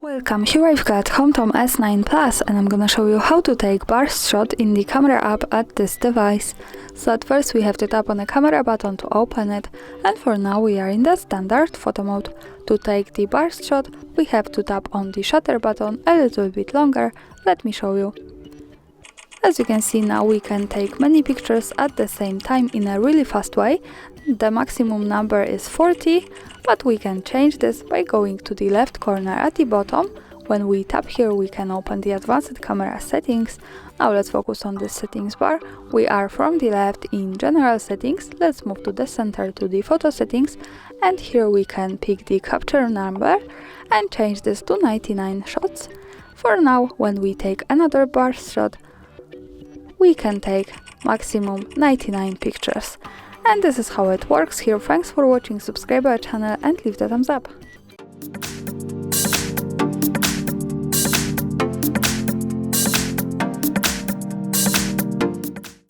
Welcome, here I've got HOMTOM S9 Plus and I'm gonna show you how to take burst shot in the camera app at this device. So at first we have to tap on the camera button to open it, and for now we are in the standard photo mode. To take the burst shot we have to tap on the shutter button a little bit longer. Let me show you. As you can see, now we can take many pictures at the same time in a really fast way. The maximum number is 40, but we can change this by going to the left corner at the bottom. When we tap here we can open the advanced camera settings. Now let's focus on the settings bar. We are from the left in general settings. Let's move to the center to the photo settings, and here we can pick the capture number and change this to 99 shots. For now, when we take another burst shot, we can take maximum 99 pictures. And this is how it works here. Thanks for watching, subscribe our channel and leave the thumbs up.